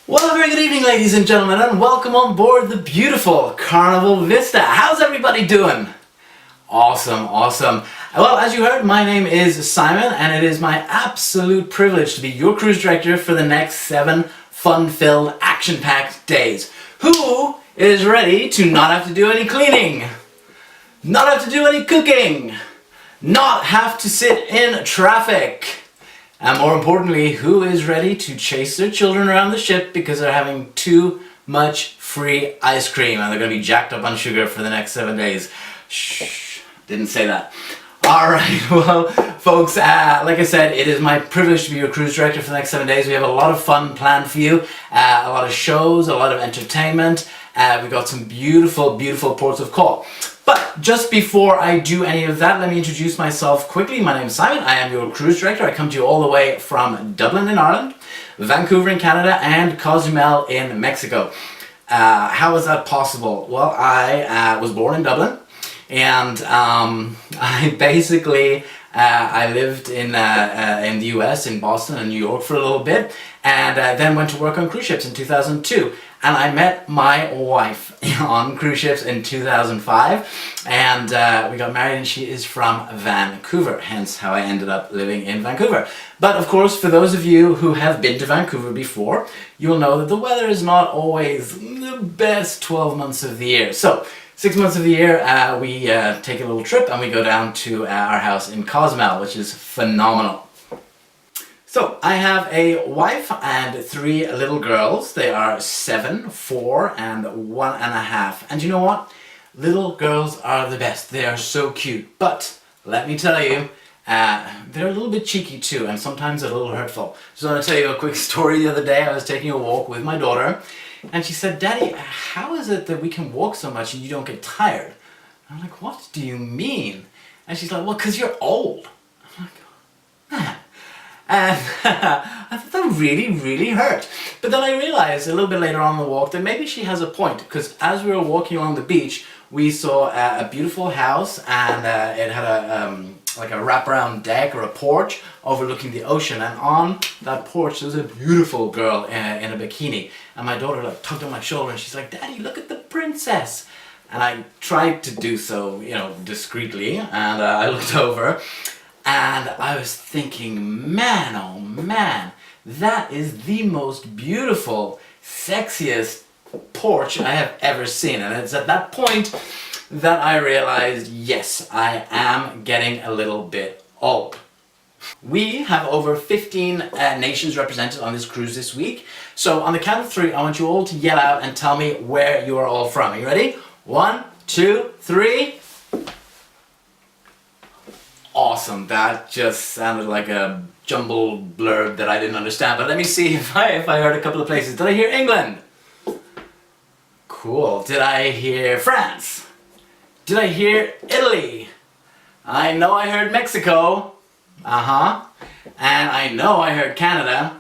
Well, a very good evening, ladies and gentlemen, and welcome on board the beautiful Carnival Vista. How's everybody doing? Awesome, awesome. Well, as you heard, my name is Simon, and it is my absolute privilege to be your cruise director for the next 7 fun-filled, action-packed days. Who is ready to not have to do any cleaning, not have to do any cooking, not have to sit in traffic? And more importantly, who is ready to chase their children around the ship because they're having too much free ice cream and they're going to be jacked up on sugar for the next 7 days? Shh, didn't say that. Alright, well, folks, like I said, it is my privilege to be your cruise director for the next 7 days. We have a lot of fun planned for you, a lot of shows, a lot of entertainment. We've got some beautiful, beautiful ports of call. But just before I do any of that, let me introduce myself quickly. My name is Simon. I am your cruise director. I come to you all the way from Dublin in Ireland, Vancouver in Canada, and Cozumel in Mexico. How is that possible? Well, I was born in Dublin, and I basically I lived in the US, in Boston and New York for a little bit, and then went to work on cruise ships in 2002. And I met my wife on cruise ships in 2005, and we got married, and she is from Vancouver, hence how I ended up living in Vancouver. But of course, for those of you who have been to Vancouver before, you'll know that the weather is not always the best 12 months of the year. So 6 months of the year, we take a little trip and we go down to our house in Cozumel, which is phenomenal. So, I have a wife and 3 little girls. They are 7, 4, and 1.5. And you know what? Little girls are the best. They are so cute. But, let me tell you, they're a little bit cheeky too, and sometimes a little hurtful. So I want to tell you a quick story. The other day, I was taking a walk with my daughter, and she said, "Daddy, how is it that we can walk so much and you don't get tired?" And I'm like, "What do you mean?" And she's like, "Well, because you're old." I'm like, "Man." And I thought that really, really hurt. But then I realized a little bit later on the walk that maybe she has a point, because as we were walking along the beach, we saw a beautiful house, and it had a like a wraparound deck or a porch overlooking the ocean, and on that porch there was a beautiful girl in a bikini, and my daughter like tugged on my shoulder and she's like, "Daddy, look at the princess." And I tried to do so, you know, discreetly, and I looked over. And I was thinking, man, oh man, that is the most beautiful, sexiest porch I have ever seen. And it's at that point that I realized, yes, I am getting a little bit old. We have over 15 nations represented on this cruise this week. So on the count of 3, I want you all to yell out and tell me where you are all from. Are you ready? 1, 2, 3. Awesome, that just sounded like a jumbled blurb that I didn't understand, but let me see if I heard a couple of places. Did I hear England? Cool. Did I hear France? Did I hear Italy? I know I heard Mexico. And I know I heard Canada.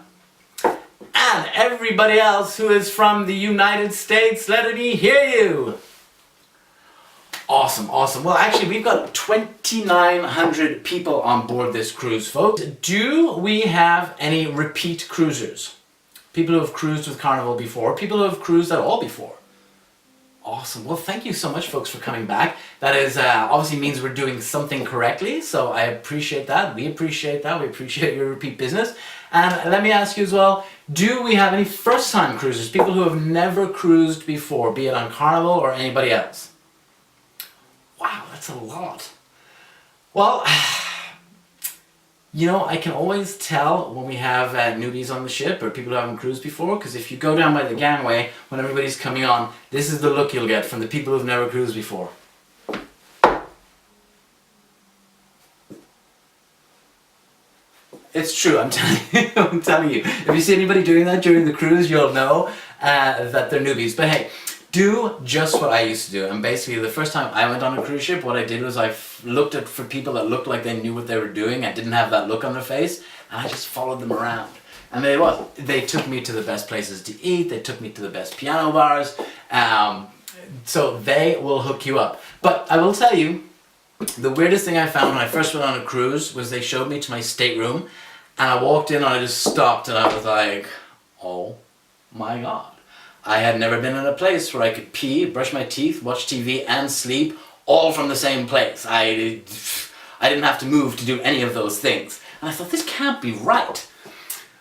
And everybody else who is from the United States, let me hear you. Awesome, awesome. Well, actually, we've got 2,900 people on board this cruise, folks. Do we have any repeat cruisers? People who have cruised with Carnival before, people who have cruised at all before. Awesome. Well, thank you so much, folks, for coming back. That is obviously means we're doing something correctly, so I appreciate that. We appreciate that. We appreciate your repeat business. And let me ask you as well, do we have any first-time cruisers, people who have never cruised before, be it on Carnival or anybody else? Wow, that's a lot. Well, you know, I can always tell when we have newbies on the ship or people who haven't cruised before, because if you go down by the gangway when everybody's coming on, this is the look you'll get from the people who've never cruised before. It's true, I'm telling you, I'm telling you. If you see anybody doing that during the cruise, you'll know that they're newbies. But hey, do just what I used to do. And basically the first time I went on a cruise ship, what I did was I looked for people that looked like they knew what they were doing and didn't have that look on their face, and I just followed them around. And they took me to the best places to eat, they took me to the best piano bars, so they will hook you up. But I will tell you, the weirdest thing I found when I first went on a cruise was they showed me to my stateroom, and I walked in and I just stopped and I was like, oh My God. I had never been in a place where I could pee, brush my teeth, watch TV, and sleep all from the same place. I didn't have to move to do any of those things. And I thought, this can't be right.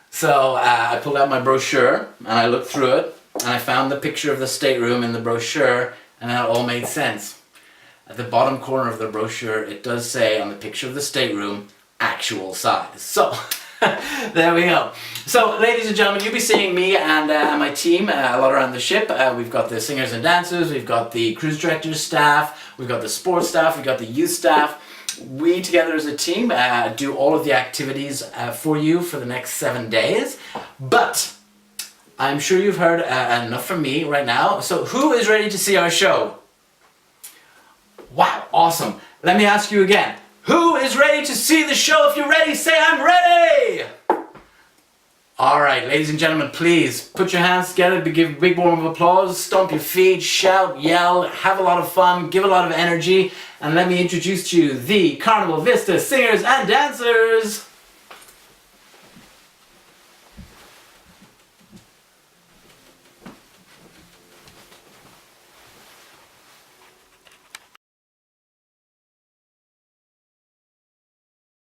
So I pulled out my brochure and I looked through it and I found the picture of the stateroom in the brochure, and it all made sense. At the bottom corner of the brochure, it does say on the picture of the stateroom, actual size. So there we go. So, ladies and gentlemen, you'll be seeing me and my team a lot around the ship. We've got the singers and dancers, we've got the cruise director's staff, we've got the sports staff, we've got the youth staff. We together as a team do all of the activities for you for the next 7 days. But I'm sure you've heard enough from me right now. So, who is ready to see our show? Wow, awesome. Let me ask you again. Who is ready to see the show? If you're ready, say I'm ready! Alright, ladies and gentlemen, please put your hands together, give a big warm of applause, stomp your feet, shout, yell, have a lot of fun, give a lot of energy, and let me introduce to you the Carnival Vista singers and dancers!